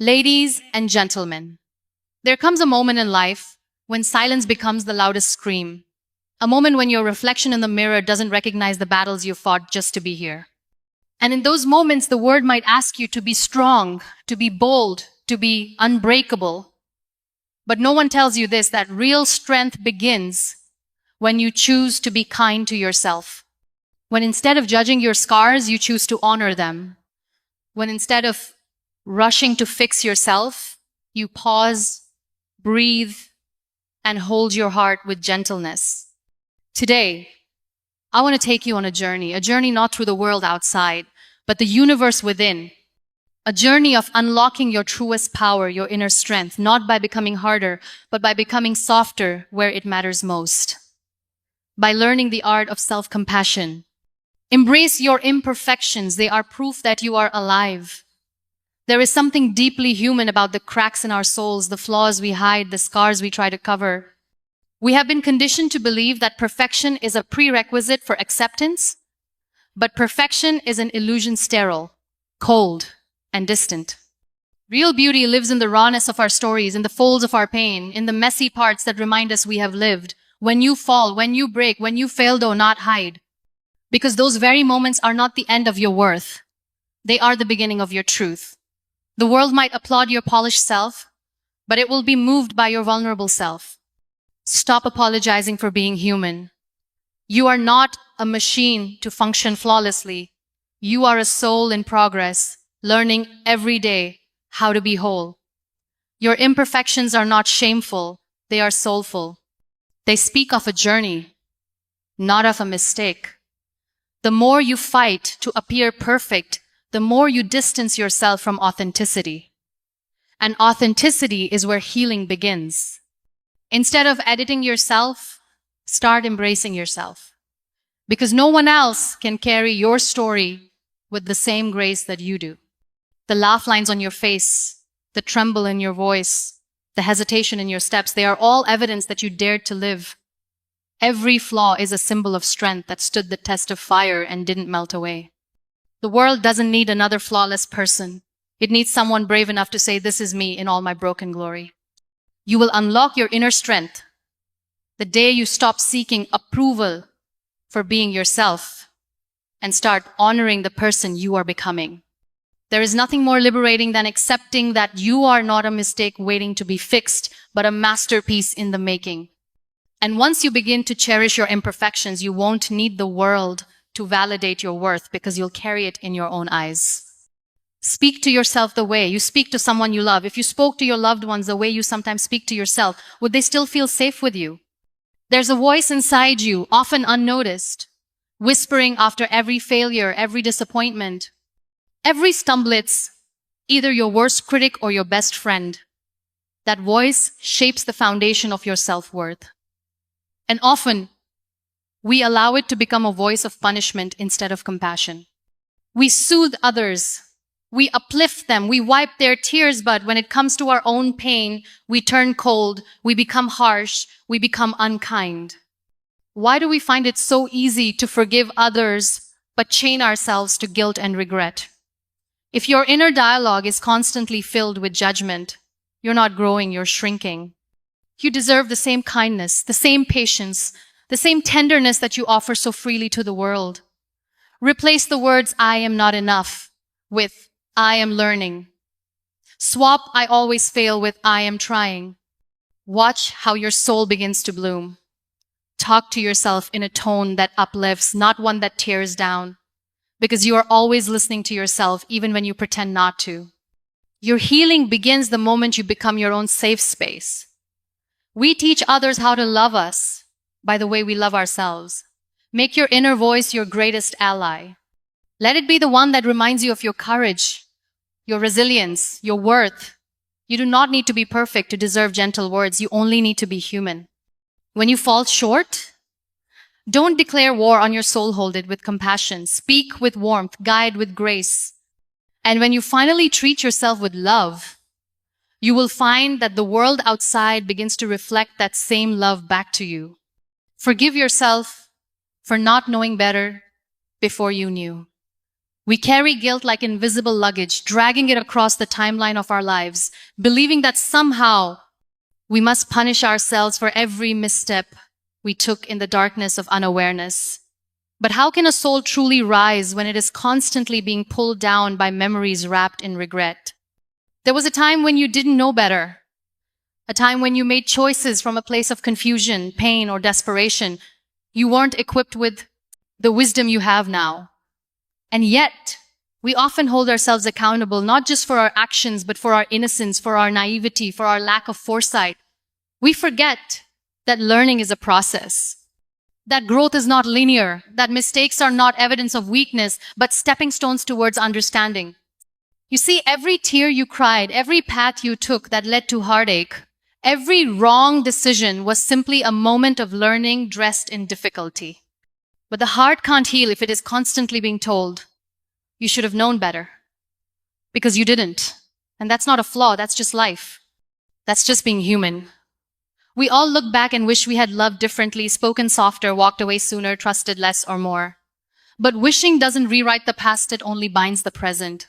Ladies and gentlemen, there comes a moment in life when silence becomes the loudest scream. A moment when your reflection in the mirror doesn't recognize the battles you fought just to be here. And in those moments, the world might ask you to be strong, to be bold, to be unbreakable. But no one tells you this, that real strength begins when you choose to be kind to yourself. When instead of judging your scars, you choose to honor them. When instead of rushing to fix yourself, you pause, breathe, and hold your heart with gentleness. Today, I want to take you on a journey not through the world outside, but the universe within. A journey of unlocking your truest power, your inner strength, not by becoming harder, but by becoming softer where it matters most. By learning the art of self-compassion. Embrace your imperfections. They are proof that you are alive. There is something deeply human about the cracks in our souls, the flaws we hide, the scars we try to cover. We have been conditioned to believe that perfection is a prerequisite for acceptance, but perfection is an illusion, sterile, cold, and distant. Real beauty lives in the rawness of our stories, in the folds of our pain, in the messy parts that remind us we have lived. When you fall, when you break, when you fail, do not hide. Because those very moments are not the end of your worth. They are the beginning of your truth. The world might applaud your polished self, but it will be moved by your vulnerable self. Stop apologizing for being human. You are not a machine to function flawlessly. You are a soul in progress, learning every day how to be whole. Your imperfections are not shameful, they are soulful. They speak of a journey, not of a mistake. The more you fight to appear perfect, the more you distance yourself from authenticity. And authenticity is where healing begins. Instead of editing yourself, start embracing yourself. Because no one else can carry your story with the same grace that you do. The laugh lines on your face, the tremble in your voice, the hesitation in your steps, they are all evidence that you dared to live. Every flaw is a symbol of strength that stood the test of fire and didn't melt away. The world doesn't need another flawless person. It needs someone brave enough to say, "This is me in all my broken glory." You will unlock your inner strength the day you stop seeking approval for being yourself and start honoring the person you are becoming. There is nothing more liberating than accepting that you are not a mistake waiting to be fixed, but a masterpiece in the making. And once you begin to cherish your imperfections, you won't need the world to validate your worth because you'll carry it in your own eyes. Speak to yourself the way you speak to someone you love. If you spoke to your loved ones the way you sometimes speak to yourself, would they still feel safe with you? There's a voice inside you, often unnoticed, whispering after every failure, every disappointment, every stumble. It's either your worst critic or your best friend. That voice shapes the foundation of your self-worth. And often, we allow it to become a voice of punishment instead of compassion. We soothe others. We uplift them. We wipe their tears. But when it comes to our own pain, we turn cold. We become harsh. We become unkind. Why do we find it so easy to forgive others, but chain ourselves to guilt and regret? If your inner dialogue is constantly filled with judgment, you're not growing, you're shrinking. You deserve the same kindness, the same patience, the same tenderness that you offer so freely to the world. Replace the words, "I am not enough," with "I am learning." Swap "I always fail" with "I am trying." Watch how your soul begins to bloom. Talk to yourself in a tone that uplifts, not one that tears down, because you are always listening to yourself even when you pretend not to. Your healing begins the moment you become your own safe space. We teach others how to love us by the way we love ourselves. Make your inner voice your greatest ally. Let it be the one that reminds you of your courage, your resilience, your worth. You do not need to be perfect to deserve gentle words. You only need to be human. When you fall short, don't declare war on your soul. Hold it with compassion. Speak with warmth. Guide with grace. And when you finally treat yourself with love, you will find that the world outside begins to reflect that same love back to you. Forgive yourself for not knowing better before you knew. We carry guilt like invisible luggage, dragging it across the timeline of our lives, believing that somehow we must punish ourselves for every misstep we took in the darkness of unawareness. But how can a soul truly rise when it is constantly being pulled down by memories wrapped in regret? There was a time when you didn't know better, a time when you made choices from a place of confusion, pain, or desperation. You weren't equipped with the wisdom you have now. And yet, we often hold ourselves accountable not just for our actions, but for our innocence, for our naivety, for our lack of foresight. We forget that learning is a process, that growth is not linear, that mistakes are not evidence of weakness, but stepping stones towards understanding. You see, every tear you cried, every path you took that led to heartache, every wrong decision was simply a moment of learning dressed in difficulty. But the heart can't heal if it is constantly being told, you should have known better. Because you didn't. And that's not a flaw, that's just life. That's just being human. We all look back and wish we had loved differently, spoken softer, walked away sooner, trusted less or more. But wishing doesn't rewrite the past, it only binds the present.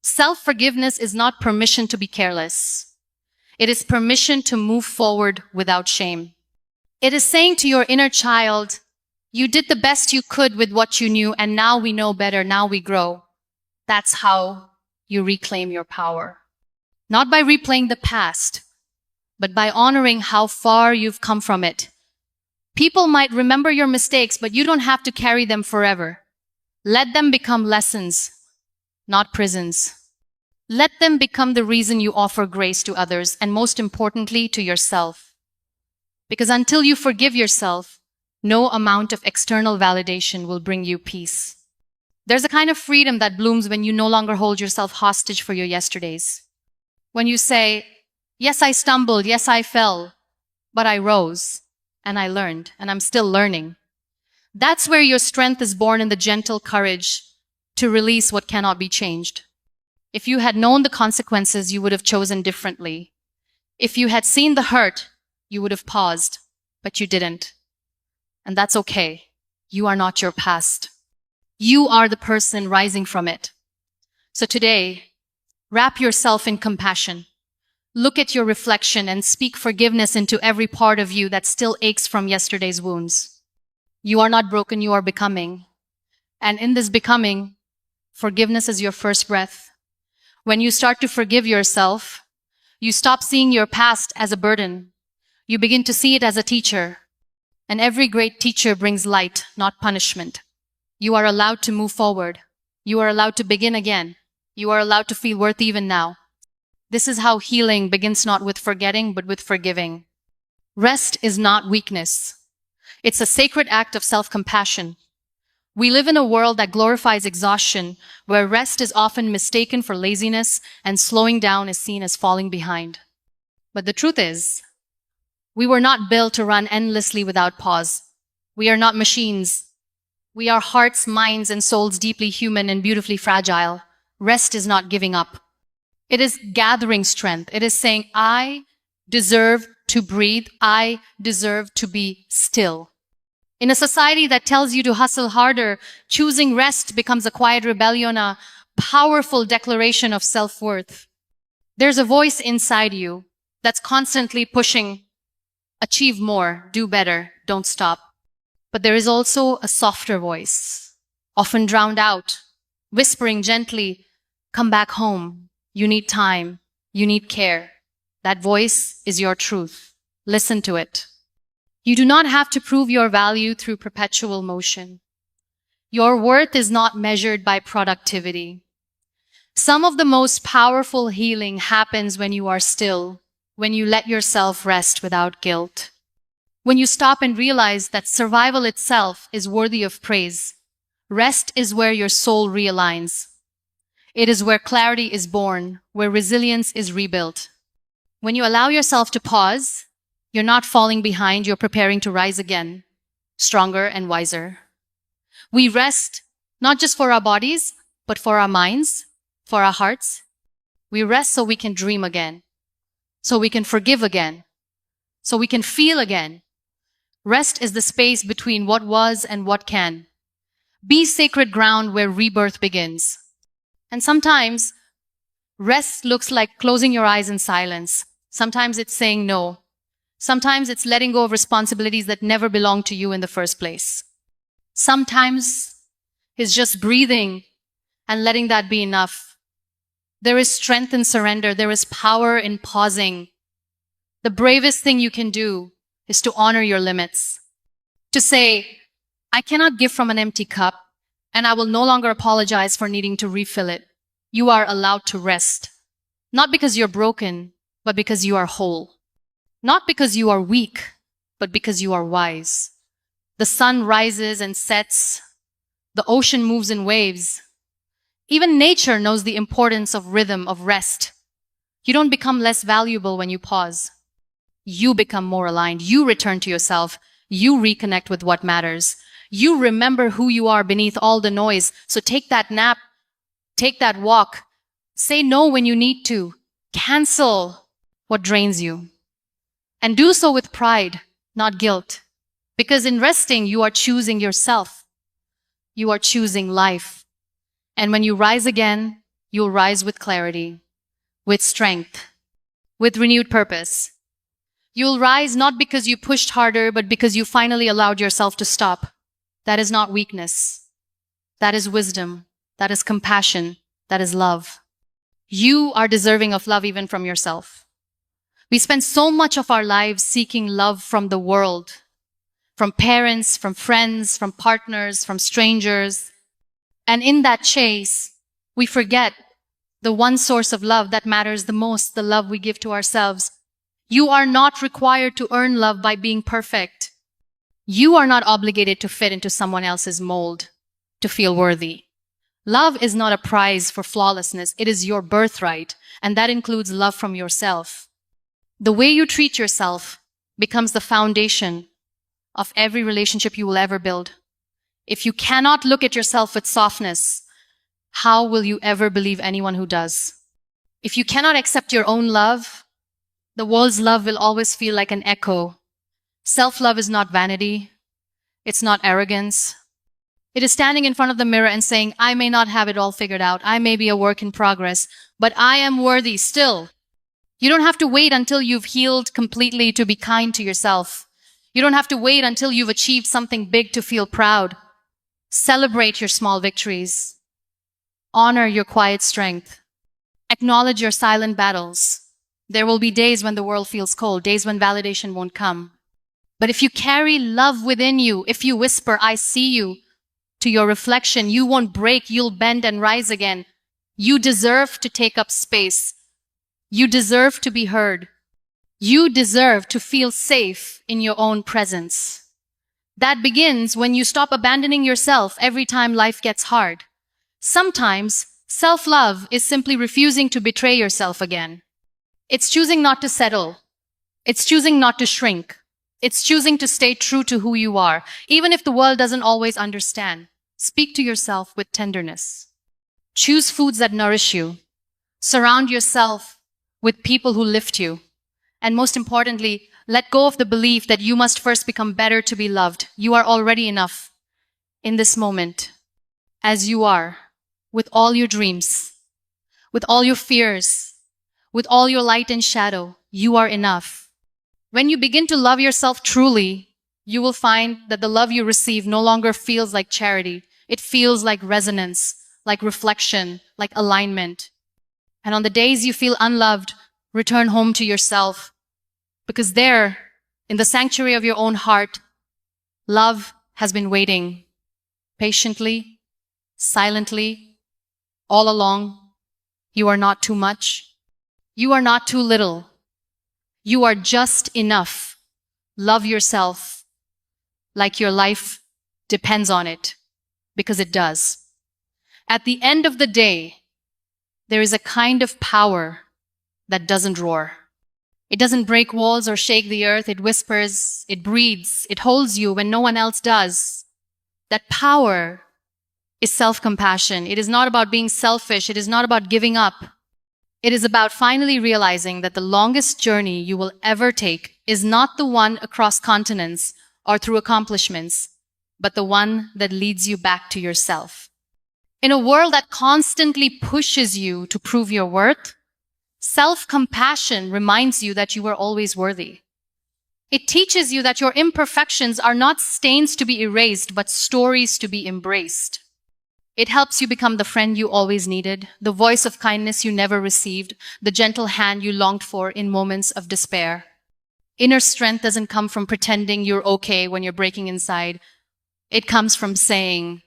Self-forgiveness is not permission to be careless. It is permission to move forward without shame. It is saying to your inner child, you did the best you could with what you knew, and now we know better, now we grow. That's how you reclaim your power. Not by replaying the past, but by honoring how far you've come from it. People might remember your mistakes, but you don't have to carry them forever. Let them become lessons, not prisons. Let them become the reason you offer grace to others, and most importantly, to yourself. Because until you forgive yourself, no amount of external validation will bring you peace. There's a kind of freedom that blooms when you no longer hold yourself hostage for your yesterdays. When you say, yes, I stumbled, yes, I fell, but I rose, and I learned, and I'm still learning. That's where your strength is born, in the gentle courage to release what cannot be changed. If you had known the consequences, you would have chosen differently. If you had seen the hurt, you would have paused, but you didn't. And that's okay. You are not your past. You are the person rising from it. So today, wrap yourself in compassion. Look at your reflection and speak forgiveness into every part of you that still aches from yesterday's wounds. You are not broken, you are becoming. And in this becoming, forgiveness is your first breath. When you start to forgive yourself, you stop seeing your past as a burden. You begin to see it as a teacher. And every great teacher brings light, not punishment. You are allowed to move forward. You are allowed to begin again. You are allowed to feel worth even now. This is how healing begins, not with forgetting, but with forgiving. Rest is not weakness. It's a sacred act of self-compassion. We live in a world that glorifies exhaustion, where rest is often mistaken for laziness and slowing down is seen as falling behind. But the truth is, we were not built to run endlessly without pause. We are not machines. We are hearts, minds, and souls deeply human and beautifully fragile. Rest is not giving up. It is gathering strength. It is saying, I deserve to breathe. I deserve to be still. In a society that tells you to hustle harder, choosing rest becomes a quiet rebellion, a powerful declaration of self-worth. There's a voice inside you that's constantly pushing, achieve more, do better, don't stop. But there is also a softer voice, often drowned out, whispering gently, come back home. You need time. You need care. That voice is your truth. Listen to it. You do not have to prove your value through perpetual motion. Your worth is not measured by productivity. Some of the most powerful healing happens when you are still, when you let yourself rest without guilt. When you stop and realize that survival itself is worthy of praise. Rest is where your soul realigns. It is where clarity is born, where resilience is rebuilt. When you allow yourself to pause, you're not falling behind, you're preparing to rise again, stronger and wiser. We rest not just for our bodies, but for our minds, for our hearts. We rest so we can dream again, so we can forgive again, so we can feel again. Rest is the space between what was and what can. Be sacred ground where rebirth begins. And sometimes rest looks like closing your eyes in silence. Sometimes it's saying no. Sometimes it's letting go of responsibilities that never belonged to you in the first place. Sometimes it's just breathing and letting that be enough. There is strength in surrender. There is power in pausing. The bravest thing you can do is to honor your limits. To say, I cannot give from an empty cup, and I will no longer apologize for needing to refill it. You are allowed to rest. Not because you're broken, but because you are whole. Not because you are weak, but because you are wise. The sun rises and sets. The ocean moves in waves. Even nature knows the importance of rhythm, of rest. You don't become less valuable when you pause. You become more aligned. You return to yourself. You reconnect with what matters. You remember who you are beneath all the noise. So take that nap. Take that walk. Say no when you need to. Cancel what drains you. And do so with pride, not guilt. Because in resting, you are choosing yourself. You are choosing life. And when you rise again, you'll rise with clarity, with strength, with renewed purpose. You'll rise not because you pushed harder, but because you finally allowed yourself to stop. That is not weakness. That is wisdom. That is compassion. That is love. You are deserving of love even from yourself. We spend so much of our lives seeking love from the world, from parents, from friends, from partners, from strangers. And in that chase, we forget the one source of love that matters the most, the love we give to ourselves. You are not required to earn love by being perfect. You are not obligated to fit into someone else's mold, to feel worthy. Love is not a prize for flawlessness. It is your birthright, and that includes love from yourself. The way you treat yourself becomes the foundation of every relationship you will ever build. If you cannot look at yourself with softness, how will you ever believe anyone who does? If you cannot accept your own love, the world's love will always feel like an echo. Self-love is not vanity. It's not arrogance. It is standing in front of the mirror and saying, I may not have it all figured out. I may be a work in progress, but I am worthy still. You don't have to wait until you've healed completely to be kind to yourself. You don't have to wait until you've achieved something big to feel proud. Celebrate your small victories. Honor your quiet strength. Acknowledge your silent battles. There will be days when the world feels cold, days when validation won't come. But if you carry love within you, if you whisper, I see you, to your reflection, you won't break, you'll bend and rise again. You deserve to take up space. You deserve to be heard. You deserve to feel safe in your own presence. That begins when you stop abandoning yourself every time life gets hard. Sometimes self-love is simply refusing to betray yourself again. It's choosing not to settle. It's choosing not to shrink. It's choosing to stay true to who you are, even if the world doesn't always understand. Speak to yourself with tenderness. Choose foods that nourish you. Surround yourself with people who lift you. And most importantly, let go of the belief that you must first become better to be loved. You are already enough in this moment, as you are, with all your dreams, with all your fears, with all your light and shadow. You are enough. When you begin to love yourself truly, you will find that the love you receive no longer feels like charity. It feels like resonance, like reflection, like alignment. And on the days you feel unloved, return home to yourself. Because there, in the sanctuary of your own heart, love has been waiting patiently, silently, all along. You are not too much. You are not too little. You are just enough. Love yourself like your life depends on it, because it does. At the end of the day, there is a kind of power that doesn't roar. It doesn't break walls or shake the earth. It whispers, it breathes, it holds you when no one else does. That power is self-compassion. It is not about being selfish. It is not about giving up. It is about finally realizing that the longest journey you will ever take is not the one across continents or through accomplishments, but the one that leads you back to yourself. In a world that constantly pushes you to prove your worth, self-compassion reminds you that you are always worthy. It teaches you that your imperfections are not stains to be erased, but stories to be embraced. It helps you become the friend you always needed, the voice of kindness you never received, the gentle hand you longed for in moments of despair. Inner strength doesn't come from pretending you're okay when you're breaking inside. It comes from saying,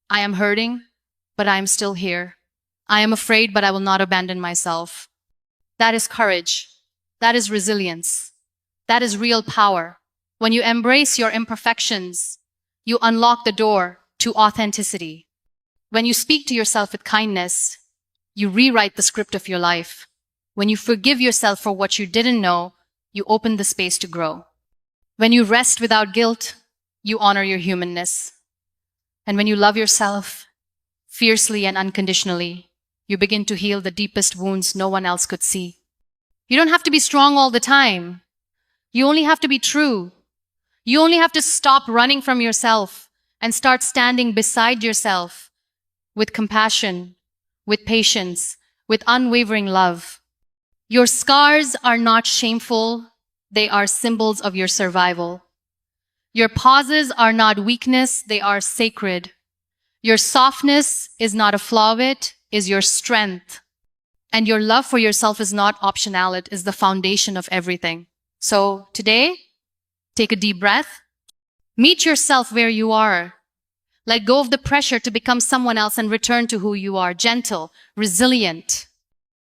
I am hurting, but I am still here. I am afraid, but I will not abandon myself. That is courage. That is resilience. That is real power. When you embrace your imperfections, you unlock the door to authenticity. When you speak to yourself with kindness, you rewrite the script of your life. When you forgive yourself for what you didn't know, you open the space to grow. When you rest without guilt, you honor your humanness. And when you love yourself fiercely and unconditionally, you begin to heal the deepest wounds no one else could see. You don't have to be strong all the time. You only have to be true. You only have to stop running from yourself and start standing beside yourself with compassion, with patience, with unwavering love. Your scars are not shameful. They are symbols of your survival. Your pauses are not weakness. They are sacred. Your softness is not a flaw, it is your strength. And your love for yourself is not optional. It is the foundation of everything. So today, take a deep breath. Meet yourself where you are. Let go of the pressure to become someone else and return to who you are, gentle, resilient,